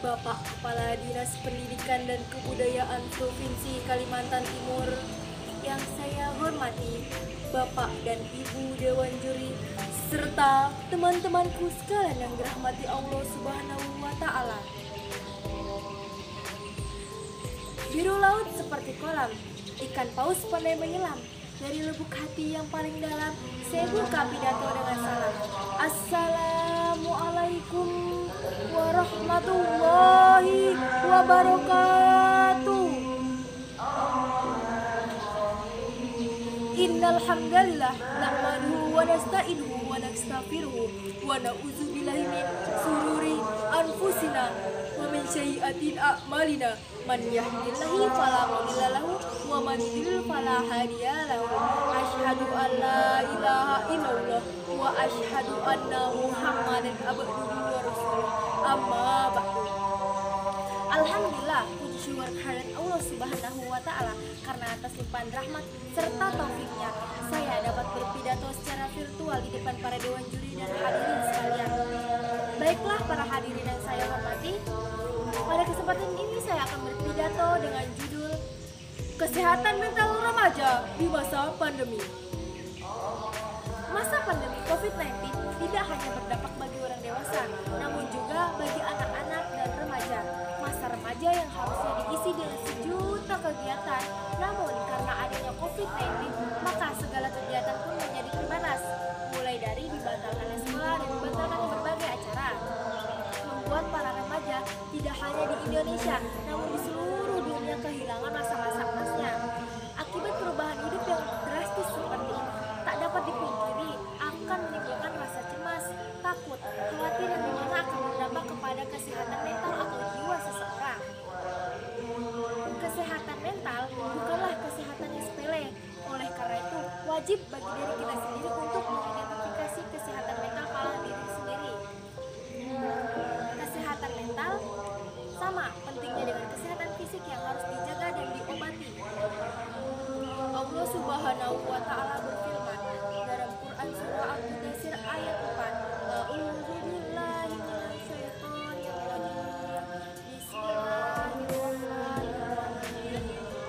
Bapak Kepala Dinas Pendidikan dan Kebudayaan Provinsi Kalimantan Timur, yang saya hormati, Bapak dan Ibu Dewan Juri, serta teman-temanku sekalian yang dirahmati Allah Subhanahu wa Ta'ala. Biru laut seperti kolam, ikan paus pandai menyelam. Dari lubuk hati yang paling dalam, saya buka pidato dengan salam. Assalamualaikum warahmatullahi wabarakatuh. Innal hamdalillah nahmaduhu wa nasta'inuhu wa nastaghfiruhu wa na'udzu billahi min sururi anfusina wa min sayyi'ati a'malina. Man yahdihillahu fala mudilla lahu wa man yudlil fala hadiya lahu. Asyhadu an la ilaha illallah wa asyhadu anna Muhammadan abduhu wa rasuluh. Amma ba'du. Alhamdulillah, puji syukur kehadirat Allah Subhanahu wa Ta'ala, karena atas limpahan rahmat serta taufiknya saya dapat berpidato secara virtual di depan para dewan juri dan hadirin sekalian. Baiklah para hadirin yang saya hormati, pada kesempatan ini saya akan berpidato dengan judul Kesehatan Mental Remaja di Masa Pandemi. Masa pandemi COVID-19 tidak hanya berdampak bagi orang dewasa, namun juga bagi anak-anak dan remaja. Masa remaja yang harusnya diisi dengan sejuta kegiatan, namun karena adanya COVID-19, maka segala kegiatan pun menjadi terbatas, mulai dari dibatalkannya sekolah dan dibatalkannya berbagai acara. Membuat para remaja tidak hanya di Indonesia, namun di seluruh dunia kehilangan masa-masa emasnya. Akibat perubahan hidup yang drastis seperti ini, tak dapat dipungkiri akan menimbulkan rasa cemas, takut, khawatir yang dimana akan berdampak kepada kesehatan mental atau jiwa seseorang. Kesehatan mental bukanlah kesehatan yang sepele. Oleh karena itu, wajib bagi diri kita sendiri untuk mengidentifikasi kesehatan mental pada diri sendiri. Kesehatan mental sama pentingnya dengan kesehatan fisik yang harus dijaga dan diobati. Allah Subhanahu wa Ta'ala berfirman dalam Quran surah Al-Mudaththir ayat 4. A'udzubillahi minasyaitonir rajim. Bismillahirrahmanirrahim.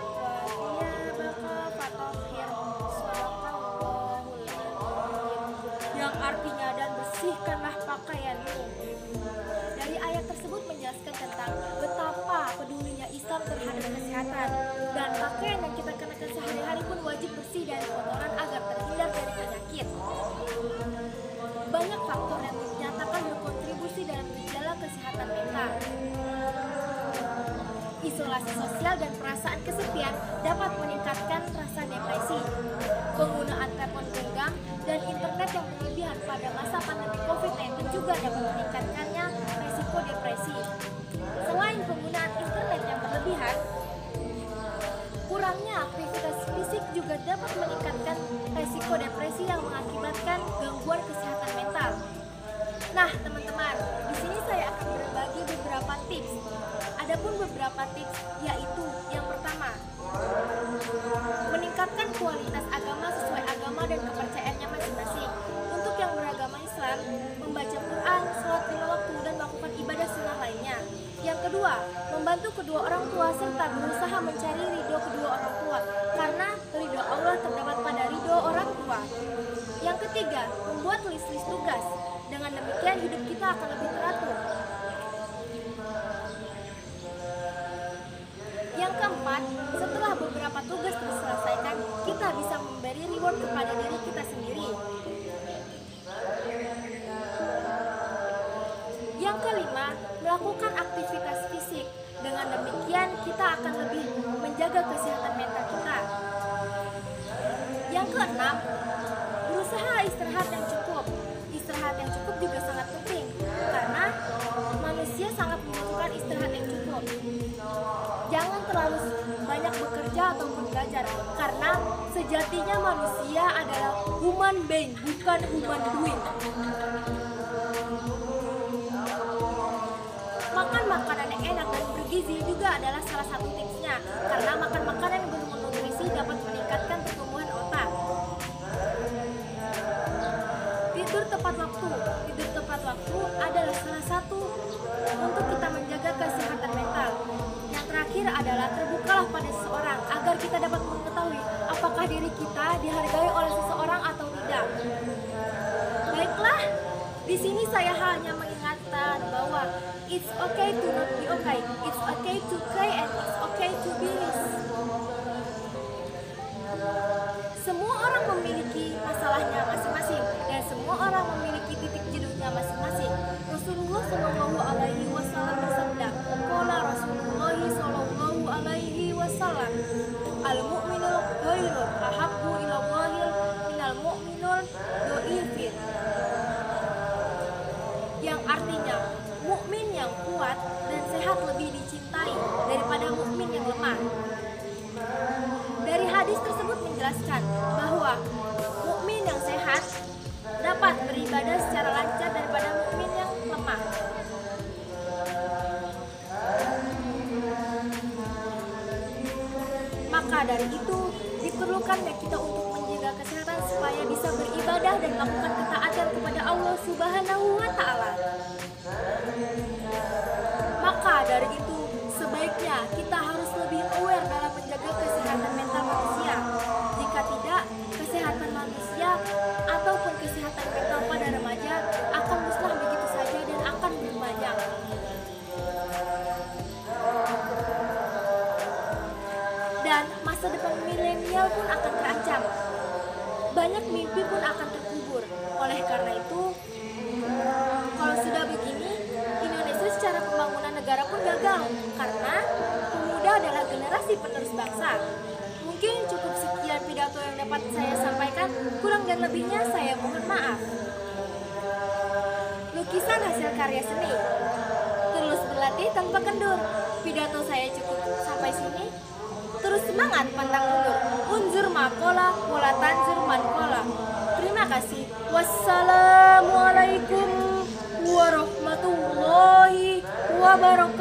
Wa thiyabaka fatahhir. Shadaqallahul adzim. Yang artinya, dan bersihkanlah pakaianmu. Dari ayat tersebut menjelaskan tentang betapa pedulinya Islam terhadap kesehatan, dan pakaian yang kita kenakan sehari-hari pun wajib bersih dari kotoran agar terhindar dari penyakit. Banyak faktor yang dinyatakan berkontribusi dalam gejala kesehatan mental. Isolasi sosial dan perasaan kesepian dapat meningkatkan rasa depresi. Penggunaan telepon genggam dan internet yang berlebihan pada masa pandemi COVID-19 juga dapat meningkatkannya resiko depresi. Selain penggunaan internet yang berlebihan, kurangnya aktivitas fisik juga dapat meningkatkan resiko depresi yang mengakibatkan gangguan kesehatan mental. Nah, teman-teman, di sini saya akan berbagi beberapa tips. Adapun beberapa tips, yaitu yang pertama, meningkatkan kualitas agama sesuai agama dan kepercayaannya masing-masing. Untuk yang beragama Islam, membaca Quran, sholat 5 waktu, dan melakukan ibadah sunnah lainnya. Yang kedua, membantu kedua orang tua serta berusaha mencari ridho kedua orang tua, karena ridho Allah terdapat pada ridho orang tua. Yang ketiga, membuat list-list tugas. Dengan demikian hidup kita akan lebih teratur. Yang keempat, setelah beberapa tugas terselesaikan, kita bisa memberi reward kepada diri kita sendiri. Yang kelima, melakukan aktivitas fisik. Dengan demikian kita akan lebih menjaga kesehatan mental kita. Yang keenam, berusaha istirahat yang cukup. Istirahat yang cukup juga sangat penting, karena manusia sangat membutuhkan istirahat yang cukup. Jangan terlalu banyak bekerja ataupun belajar, karena sejatinya manusia adalah human being, bukan human doing. Makan makanan yang enak dan bergizi juga adalah salah satu tipsnya, karena makan makanan yang bernutrisi dapat meningkatkan pertumbuhan otak. Tidur tepat waktu adalah salah satu untuk kita menjaga kesehatan bertakalah pada seseorang agar kita dapat mengetahui apakah diri kita dihargai oleh seseorang atau tidak. Baiklah, di sini saya hanya mengingatkan bahwa it's okay to not be okay, it's okay to cry, and it's okay to be rich. Semua orang memiliki masalahnya masing-masing dan semua orang memiliki titik jenuhnya masing-masing. Rasulullah Shallallahu Alaihi Wasallam bersabda, "Qala Rasulullah Shallallahu Alaihi Wasallam, al-mu'minul khairun ahabbu ila Allahil minal mu'minul do'ifin." Yang artinya, mukmin yang kuat dan sehat lebih dicintai daripada mukmin yang lemah. Dari hadis tersebut menjelaskan bahwa mukmin yang sehat dapat beribadah secara lancar daripada mukmin yang lemah. Maka dari itu diperlukannya kita untuk menjaga kesehatan supaya bisa beribadah dan melakukan ketaatan kepada Allah Subhanahu wa Ta'ala. Maka dari itu sebaiknya kita harus lebih aware dalam menjaga kesehatan mental manusia. Jika tidak, kesehatan manusia ataupun kesehatan mental pada remaja akan musnah begitu saja dan akan berbanyak. Dan masa depan milenial pun akan terancam. Banyak mimpi pun akan terkubur. Oleh karena itu, kalau sudah begini, Indonesia secara pembangunan negara pun gagal karena pemuda adalah generasi penerus bangsa. Mungkin cukup sekian pidato yang dapat saya sampaikan, kurang dan lebihnya saya mohon maaf. Lukisan hasil karya seni, terus berlatih tanpa kendur. Pidato saya cukup sampai sini. Terus semangat pantang mundur. Unzur makola, wala tanzur mankola. Terima kasih. Wassalamualaikum warahmatullahi wabarakatuh.